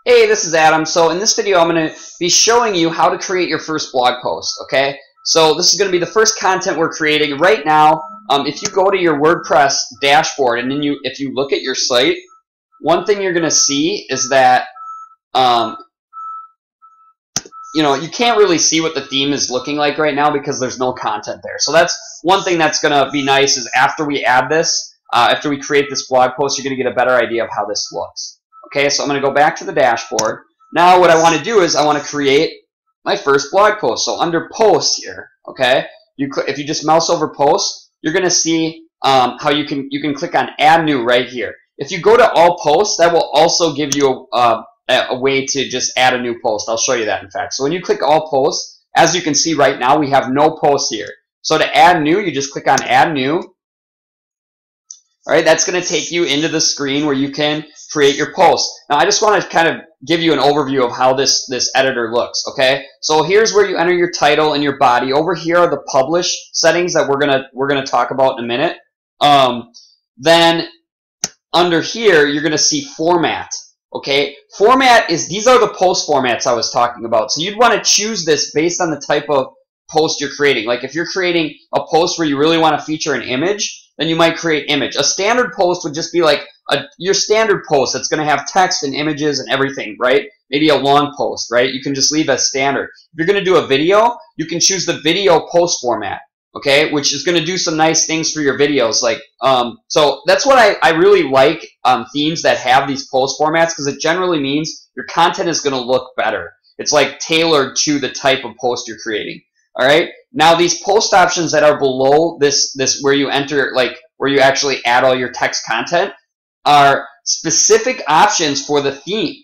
Hey, this is Adam. So in this video, I'm going to be showing you how to create your first blog post, okay? So this is going to be the first content we're creating right now. If you go to your WordPress dashboard and then if you look at your site, one thing you're going to see is that you can't really see what the theme is looking like right now because there's no content there. So that's one thing that's going to be nice is after we add this, after we create this blog post, you're going to get a better idea of how this looks. Okay, so I'm going to go back to the dashboard. Now what I want to do is I want to create my first blog post. So under post here, okay, if you just mouse over post, you're going to see how you can click on add new right here. If you go to all posts, that will also give you a way to just add a new post. I'll show you that in fact. So when you click all posts, as you can see right now, we have no posts here. So to add new, you just click on add new. All right, that's going to take you into the screen where you can create your post. Now, I just want to kind of give you an overview of how this editor looks, okay? So here's where you enter your title and your body. Over here are the publish settings that we're gonna talk about in a minute. Then under here, you're going to see format, okay? Format is, these are the post formats I was talking about. So you'd want to choose this based on the type of post you're creating. Like if you're creating a post where you really want to feature an image, then you might create image. A standard post would just be like your standard post that's going to have text and images and everything, right? Maybe a long post, right? You can just leave as standard. If you're going to do a video, you can choose the video post format, okay? Which is going to do some nice things for your videos. Like, so that's what I really like themes that have these post formats, because it generally means your content is going to look better. It's like tailored to the type of post you're creating. All right. Now these post options that are below this where you enter, like where you actually add all your text content, are specific options for the theme,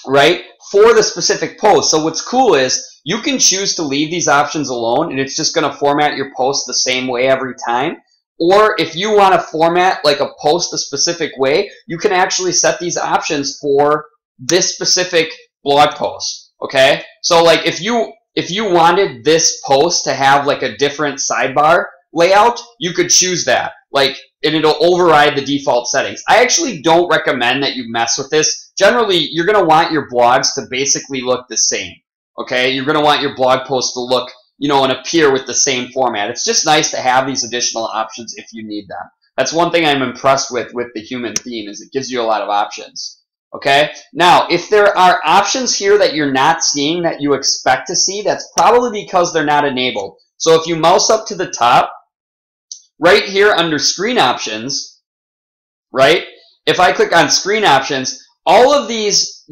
right? For the specific post. So what's cool is you can choose to leave these options alone and it's just going to format your post the same way every time. Or if you want to format like a post a specific way, you can actually set these options for this specific blog post. Okay. So like if you wanted this post to have like a different sidebar layout, you could choose that. Like, and it'll override the default settings. I actually don't recommend that you mess with this. Generally, you're going to want your blogs to basically look the same. Okay? You're going to want your blog posts to look, and appear with the same format. It's just nice to have these additional options if you need them. That's one thing I'm impressed with the human theme, is it gives you a lot of options. Okay, now if there are options here that you're not seeing that you expect to see, that's probably because they're not enabled. So if you mouse up to the top, right here under screen options, right? If I click on screen options, all of these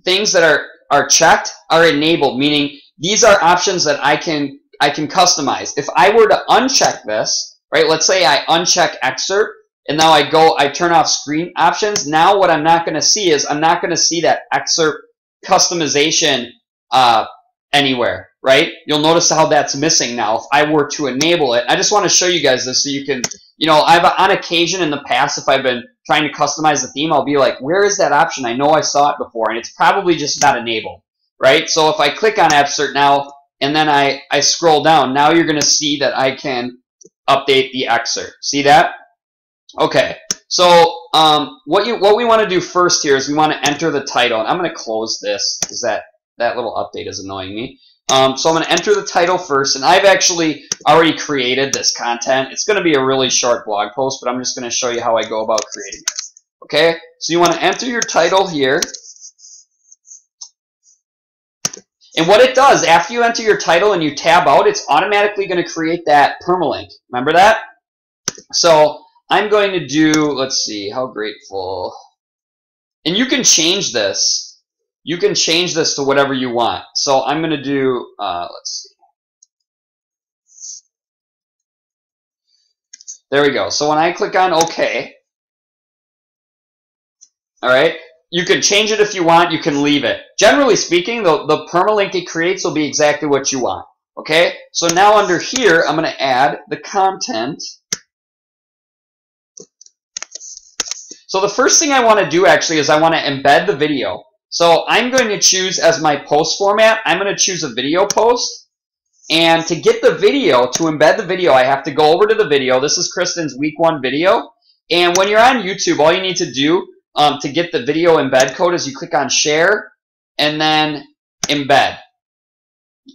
things that are checked are enabled, meaning these are options that I can customize. If I were to uncheck this, right? Let's say I uncheck excerpt. And now I turn off screen options. Now what I'm not going to see is I'm not going to see that excerpt customization anywhere, right? You'll notice how that's missing now if I were to enable it. I just want to show you guys this so you can, I've on occasion in the past, if I've been trying to customize the theme, I'll be like, where is that option? I know I saw it before, and it's probably just not enabled, right? So if I click on excerpt now and then I scroll down, now you're going to see that I can update the excerpt. See that? Okay, so what we want to do first here is we want to enter the title. And I'm going to close this because that little update is annoying me. So I'm going to enter the title first, and I've actually already created this content. It's going to be a really short blog post, but I'm just going to show you how I go about creating it. Okay, so you want to enter your title here. And what it does, after you enter your title and you tab out, it's automatically going to create that permalink. Remember that? So I'm going to do, let's see, how grateful. And you can change this. You can change this to whatever you want. So I'm going to do, let's see. There we go. So when I click on OK, all right, you can change it if you want. You can leave it. Generally speaking, the permalink it creates will be exactly what you want. Okay, so now under here, I'm going to add the content. So the first thing I want to do actually is I want to embed the video. So I'm going to choose as my post format, I'm going to choose a video post. And to get the video, to embed the video, I have to go over to the video. This is Kristen's week 1 video. And when you're on YouTube, all you need to do to get the video embed code is you click on share, and then embed.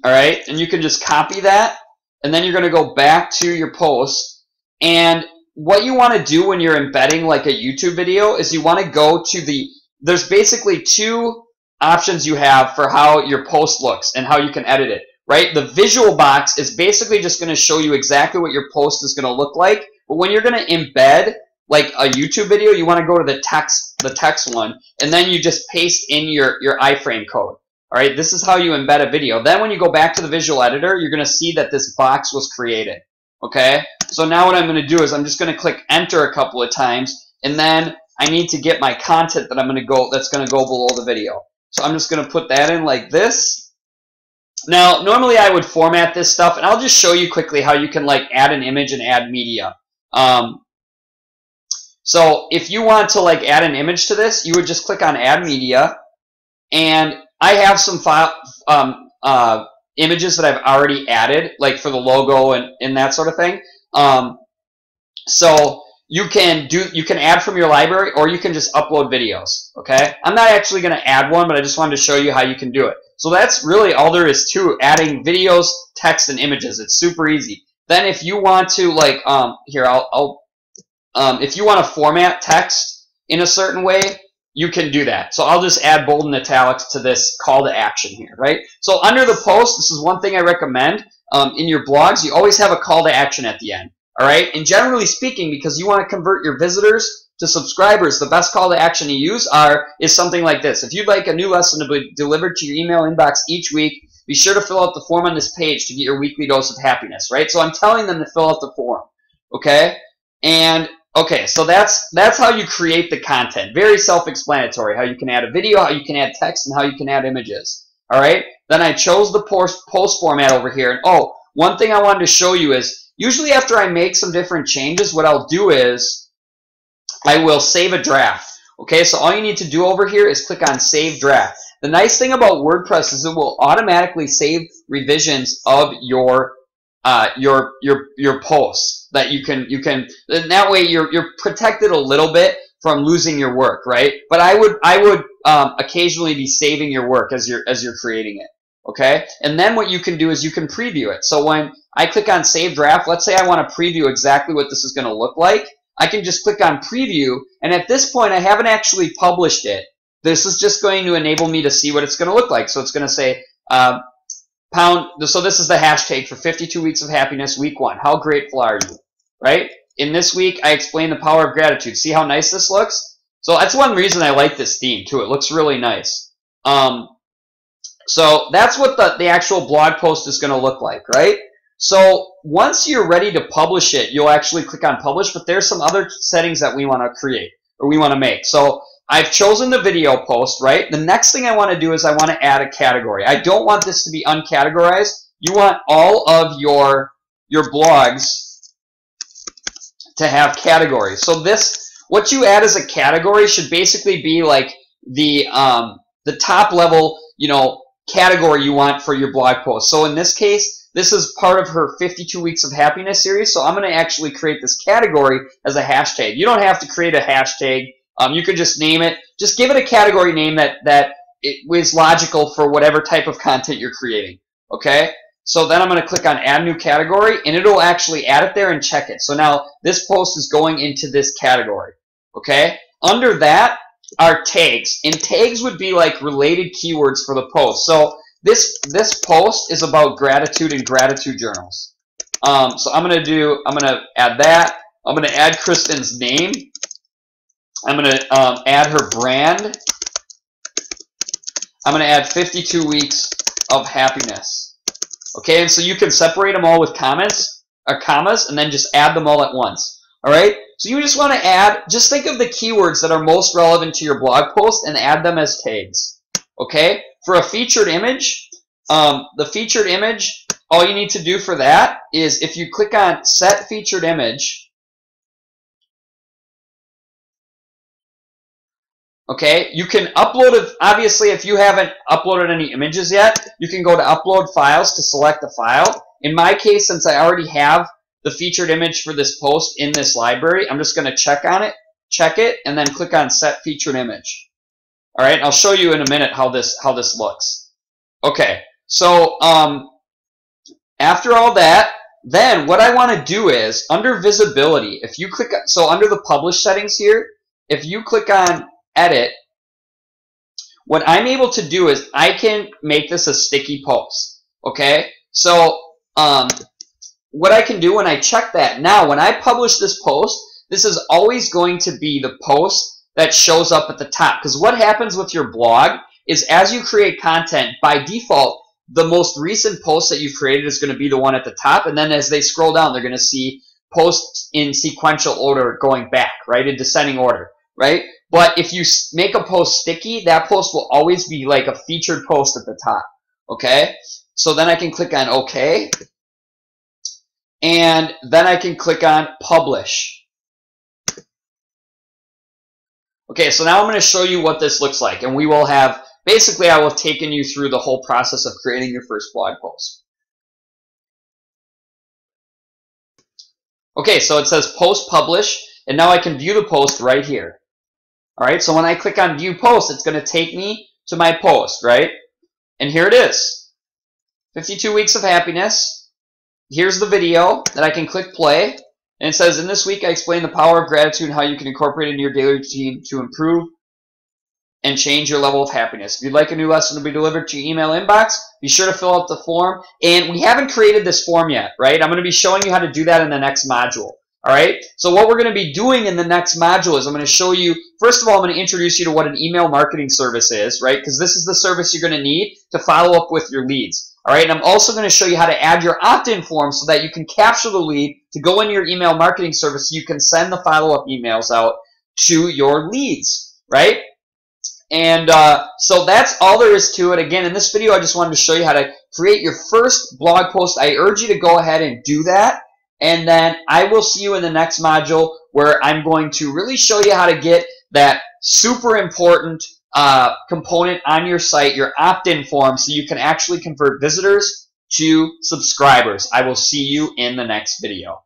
All right, and you can just copy that, and then you're going to go back to your post. And what you want to do when you're embedding like a YouTube video is you want to go to there's basically two options you have for how your post looks and how you can edit it, right? The visual box is basically just going to show you exactly what your post is going to look like. But when you're going to embed like a YouTube video, you want to go to the text one, and then you just paste in your iframe code. All right, this is how you embed a video. Then when you go back to the visual editor, you're going to see that this box was created. Okay, so now what I'm going to do is I'm just going to click enter a couple of times, and then I need to get my content that that's going to go below the video. So I'm just going to put that in like this. Now, normally I would format this stuff, and I'll just show you quickly how you can like add an image and add media. So if you want to like add an image to this, you would just click on add media, and I have some images that I've already added, like for the logo and that sort of thing. So you can add from your library, or you can just upload videos. Okay, I'm not actually going to add one, but I just wanted to show you how you can do it. So that's really all there is to adding videos, text, and images. It's super easy. Then if you want to like if you want to format text in a certain way, you can do that. So I'll just add bold and italics to this call to action here, right? So under the post, this is one thing I recommend. In your blogs, you always have a call to action at the end, all right? And generally speaking, because you want to convert your visitors to subscribers, the best call to action to use is something like this. If you'd like a new lesson to be delivered to your email inbox each week, be sure to fill out the form on this page to get your weekly dose of happiness, right? So I'm telling them to fill out the form, okay? And okay, so that's how you create the content. Very self-explanatory, how you can add a video, how you can add text, and how you can add images. All right? Then I chose the post format over here. And oh, one thing I wanted to show you is, usually after I make some different changes, what I'll do is I will save a draft. Okay, so all you need to do over here is click on Save Draft. The nice thing about WordPress is it will automatically save revisions of your posts that you can and that way you're protected a little bit from losing your work, right? But I would occasionally be saving your work as you're creating it, okay? And then what you can do is you can preview it. So when I click on Save Draft, let's say I want to preview exactly what this is going to look like, I can just click on Preview, and at this point I haven't actually published it. This is just going to enable me to see what it's going to look like. So it's going to say so this is the hashtag for 52 Weeks of Happiness, week 1. How grateful are you? Right? In this week, I explain the power of gratitude. See how nice this looks? So that's one reason I like this theme, too. It looks really nice. So that's what the actual blog post is going to look like, right? So once you're ready to publish it, you'll actually click on Publish, but there's some other settings that we want to create, or we want to make. So I've chosen the video post, right? The next thing I want to do is I want to add a category. I don't want this to be uncategorized. You want all of your blogs to have categories. So what you add as a category should basically be like the top level, category you want for your blog post. So in this case, this is part of her 52 Weeks of Happiness series. So I'm going to actually create this category as a hashtag. You don't have to create a hashtag. You could just name it. Just give it a category name that is logical for whatever type of content you're creating. Okay? So then I'm going to click on Add New Category, and it'll actually add it there and check it. So now this post is going into this category. Okay? Under that are tags, and tags would be like related keywords for the post. So this post is about gratitude and gratitude journals. So I'm going to add that. I'm going to add Kristen's name. I'm going to add her brand. I'm going to add 52 Weeks of Happiness. Okay, and so you can separate them all with commas, and then just add them all at once. All right, so you just want to just think of the keywords that are most relevant to your blog post and add them as tags. Okay, for a featured image, the featured image, all you need to do for that is if you click on Set Featured Image, okay, you can upload it. Obviously, if you haven't uploaded any images yet, you can go to Upload Files to select the file. In my case, since I already have the featured image for this post in this library, I'm just going to check it, and then click on Set Featured Image. All right, I'll show you in a minute how this looks. Okay, so after all that, then what I want to do is under visibility, if you click, so under the publish settings here, if you click on edit, what I'm able to do is I can make this a sticky post. Okay, so what I can do when I check that, now when I publish this post, this is always going to be the post that shows up at the top. Because what happens with your blog is as you create content, by default, the most recent post that you've created is going to be the one at the top. And then as they scroll down, they're going to see posts in sequential order going back, right, in descending order, right? But if you make a post sticky, that post will always be like a featured post at the top, okay? So then I can click on OK. And then I can click on publish. Okay, so now I'm going to show you what this looks like, and we will have, basically I will have taken you through the whole process of creating your first blog post. Okay, so it says post publish, and now I can view the post right here. All right, so when I click on view post, it's going to take me to my post, right? And here it is, 52 weeks of happiness. Here's the video that I can click play. And it says, in this week, I explain the power of gratitude and how you can incorporate it into your daily routine to improve and change your level of happiness. If you'd like a new lesson to be delivered to your email inbox, be sure to fill out the form. And we haven't created this form yet, right? I'm going to be showing you how to do that in the next module. All right? So what we're going to be doing in the next module is I'm going to show you, first of all, I'm going to introduce you to what an email marketing service is, right? Because this is the service you're going to need to follow up with your leads. All right, and I'm also going to show you how to add your opt-in form so that you can capture the lead to go into your email marketing service so you can send the follow-up emails out to your leads, right? And so that's all there is to it. Again, in this video, I just wanted to show you how to create your first blog post. I urge you to go ahead and do that. And then I will see you in the next module where I'm going to really show you how to get that super important component on your site, your opt-in form, so you can actually convert visitors to subscribers. I will see you in the next video.